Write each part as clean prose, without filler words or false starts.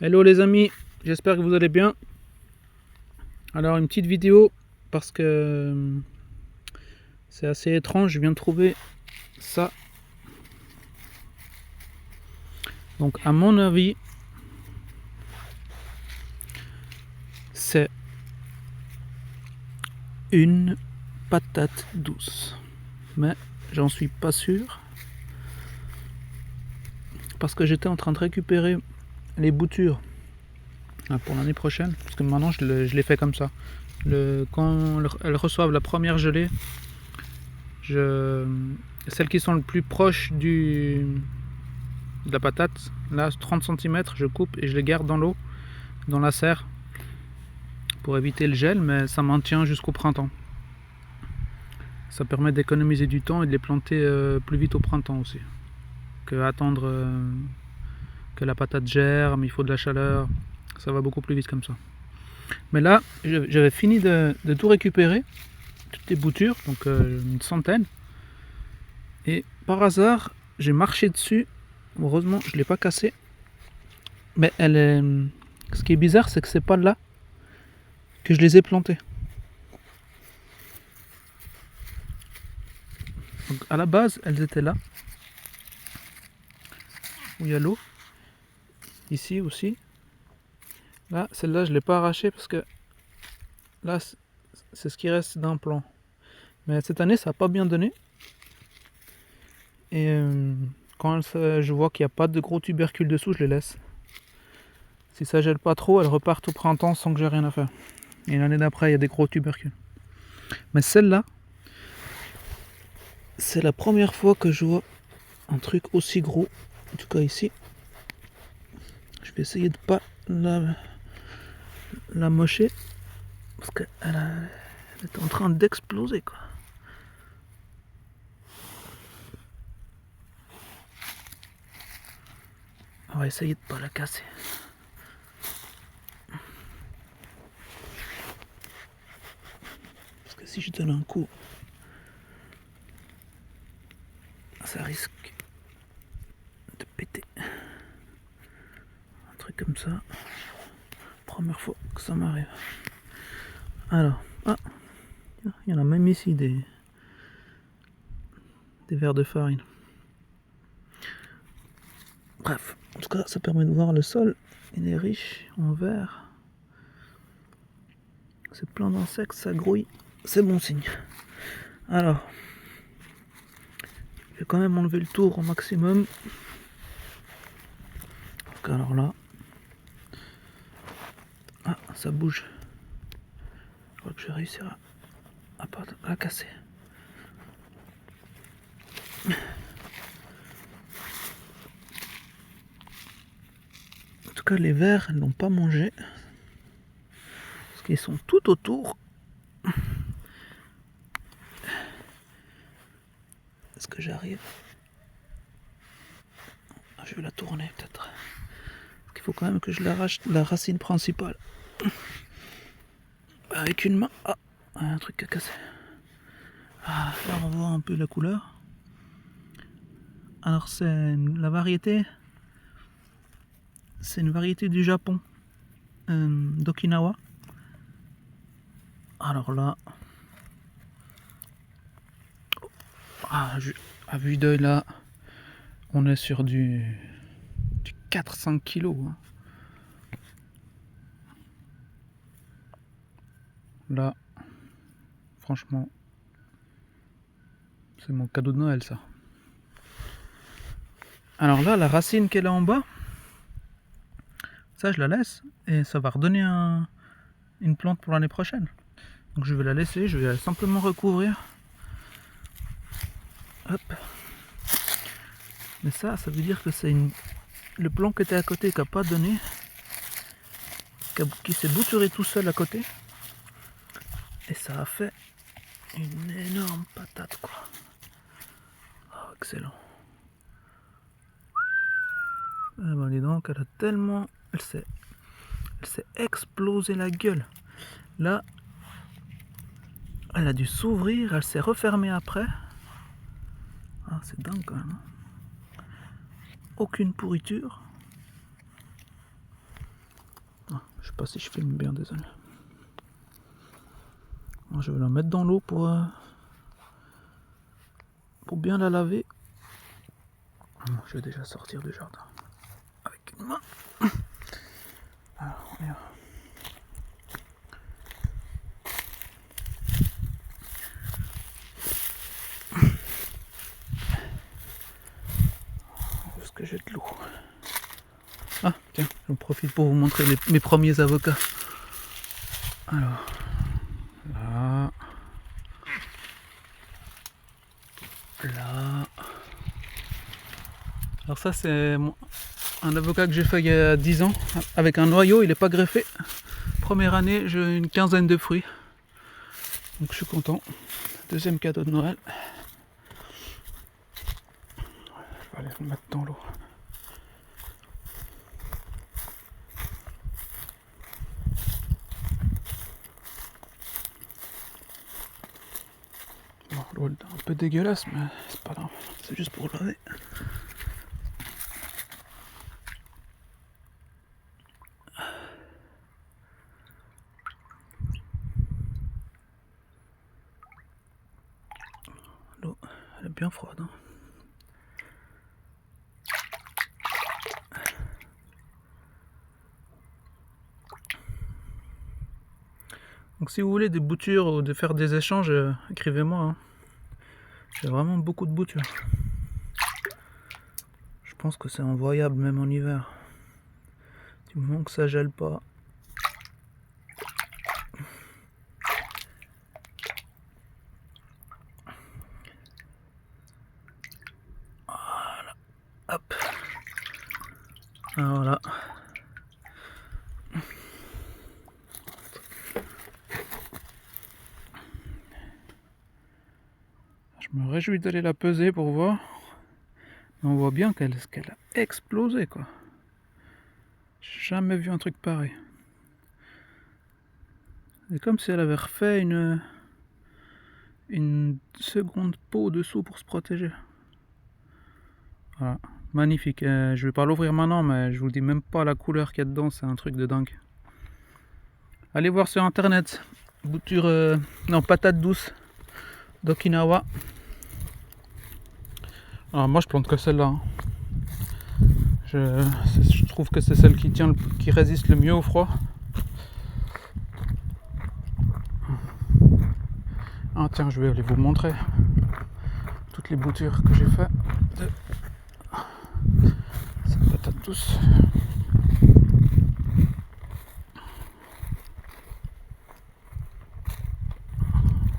Hello les amis, j'espère que vous allez bien. Alors une petite vidéo parce que c'est assez étrange, je viens de trouver ça. Donc à mon avis, c'est une patate douce. Mais j'en suis pas sûr. Parce que j'étais en train de récupérer les boutures pour l'année prochaine. Parce que maintenant je l'ai fait comme ça. Quand elles reçoivent la première gelée, celles qui sont le plus proches de la patate, là 30 cm, je coupe et je les garde dans l'eau, dans la serre, pour éviter le gel, mais ça maintient jusqu'au printemps. Ça permet d'économiser du temps et de les planter plus vite au printemps aussi, que attendre que la patate germe, il faut de la chaleur, ça va beaucoup plus vite comme ça. Mais là, j'avais fini de tout récupérer, toutes les boutures, donc une centaine, et par hasard, j'ai marché dessus. Heureusement, je ne l'ai pas cassé. Mais ce qui est bizarre, c'est que c'est pas là que je les ai plantées. Donc à la base, elles étaient là, où il y a l'eau. Ici aussi. Là, celle-là, je ne l'ai pas arrachée parce que là, c'est ce qui reste d'un plant. Mais cette année, ça n'a pas bien donné. Et quand je vois qu'il n'y a pas de gros tubercules dessous, je les laisse. Si ça gèle pas trop, elles repartent au printemps sans que j'ai rien à faire. Et l'année d'après, il y a des gros tubercules. Mais celle-là, c'est la première fois que je vois un truc aussi gros. En tout cas ici. Je vais essayer de pas la mocher. Parce qu'elle est en train d'exploser, quoi. On va essayer de pas la casser. Parce que si je donne un coup, ça risque de péter. Un truc comme ça. Première fois que ça m'arrive. Alors, il y en a même ici des vers de farine. Bref, en tout cas, ça permet de voir le sol. Il est riche en verre. C'est plein d'insectes, ça grouille. C'est bon signe. Alors, je vais quand même enlever le tour au maximum. Parce que alors là, ça bouge. Je crois que je vais réussir à pas la casser. En tout cas, les vers, elles n'ont pas mangé. Parce qu'ils sont tout autour. Est-ce que j'arrive? Je vais la tourner peut-être. Parce qu'il faut quand même que je l'arrache la racine principale. Avec une main. Un truc à casser. Là on voit un peu la couleur. Alors c'est la variété. C'est une variété du Japon. D'Okinawa. Alors là. À vue d'œil là. On est sur du 4-5 kilos. Hein. Là. Franchement. C'est mon cadeau de Noël ça. Alors là, la racine qu'elle a en bas, ça je la laisse et ça va redonner une plante pour l'année prochaine. Donc je vais la laisser, je vais simplement recouvrir. Hop. Mais ça veut dire que c'est le plant qui était à côté qui n'a pas donné, qui s'est bouturé tout seul à côté. Et ça a fait une énorme patate quoi. Oh, excellent. Eh ben dis donc, elle a tellement. Elle s'est explosé la gueule. Là, elle a dû s'ouvrir, elle s'est refermée après. C'est dingue quand même. Aucune pourriture. pas si je filme bien, désolé. Alors, je vais la mettre dans l'eau pour bien la laver. Je vais déjà sortir du jardin avec une main. Alors, on y va. Est-ce que j'ai de l'eau? Ah, tiens, j'en profite pour vous montrer mes premiers avocats. Alors, là. Là. Alors ça, c'est un avocat que j'ai fait il y a 10 ans, avec un noyau, il n'est pas greffé. Première année, j'ai une quinzaine de fruits. Donc je suis content. Deuxième cadeau de Noël. Je vais aller le mettre dans l'eau. Bon, l'eau est un peu dégueulasse, mais c'est pas grave. C'est juste pour laver. L'eau, elle est bien froide. Hein. Donc si vous voulez des boutures ou de faire des échanges, écrivez-moi. Hein. J'ai vraiment beaucoup de boutures. Je pense que c'est envoyable même en hiver. Du moment que ça gèle pas. Voilà. Hop. Voilà. Je me réjouis d'aller la peser pour voir. Mais on voit bien qu'elle a explosé quoi. J'ai jamais vu un truc pareil. C'est comme si elle avait refait une seconde peau dessous pour se protéger. Voilà, magnifique. Je vais pas l'ouvrir maintenant, mais je vous dis même pas la couleur qu'il y a dedans, c'est un truc de dingue. Allez voir sur internet, bouture, non, patate douce d'Okinawa. Alors moi je plante que celle-là. Hein. Je trouve que c'est celle qui résiste le mieux au froid. Ah tiens, je vais aller vous montrer toutes les boutures que j'ai fait de cette patate douce.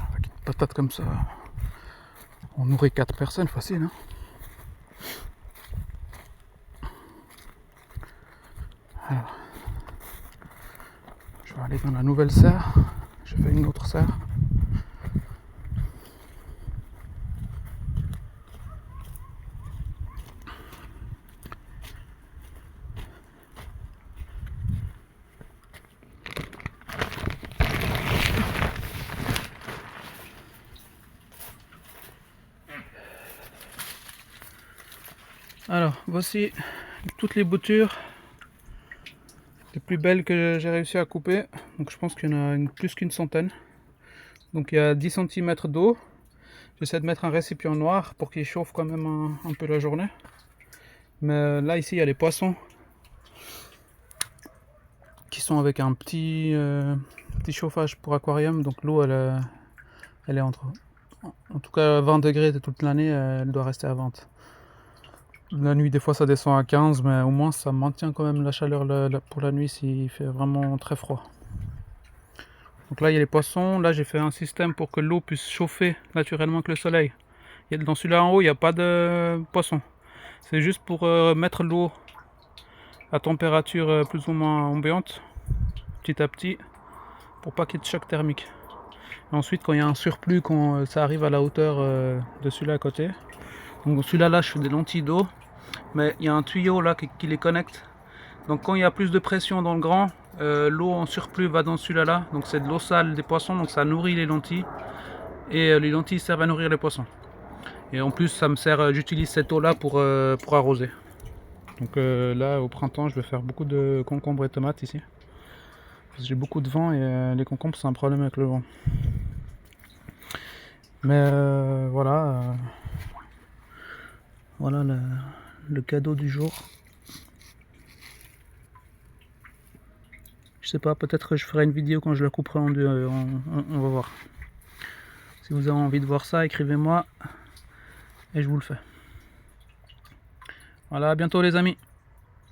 Avec une patate comme ça, on nourrit 4 personnes facile. Hein. Alors, je vais aller dans la nouvelle serre. J'ai fait une autre serre. Alors, voici toutes les boutures les plus belles que j'ai réussi à couper. Donc je pense qu'il y en a plus qu'une centaine. Donc il y a 10 cm d'eau. J'essaie de mettre un récipient noir pour qu'il chauffe quand même un peu la journée. Mais là ici il y a les poissons qui sont avec un petit chauffage pour aquarium. Donc l'eau elle est en tout cas 20 degrés de toute l'année, elle doit rester à 20. La nuit, des fois, ça descend à 15, mais au moins, ça maintient quand même la chaleur pour la nuit s'il fait vraiment très froid. Donc là, il y a les poissons. Là, j'ai fait un système pour que l'eau puisse chauffer naturellement avec le soleil. Dans celui-là en haut, il n'y a pas de poissons. C'est juste pour mettre l'eau à température plus ou moins ambiante, petit à petit, pour pas qu'il y ait de choc thermique. Et ensuite, quand il y a un surplus, quand ça arrive à la hauteur de celui-là à côté. Donc celui-là, je fais des lentilles d'eau. Mais il y a un tuyau là qui les connecte. Donc quand il y a plus de pression dans le grand, l'eau en surplus va dans celui-là. Donc c'est de l'eau sale des poissons, donc ça nourrit les lentilles. Et les lentilles servent à nourrir les poissons. Et en plus ça me sert, j'utilise cette eau là pour arroser. Donc là au printemps je vais faire beaucoup de concombres et tomates ici. Parce que j'ai beaucoup de vent et les concombres c'est un problème avec le vent. Mais voilà, voilà le cadeau du jour. Je sais pas, peut-être que je ferai une vidéo quand je la couperai en deux, on va voir. Si vous avez envie de voir ça, écrivez-moi et je vous le fais. Voilà, à bientôt les amis.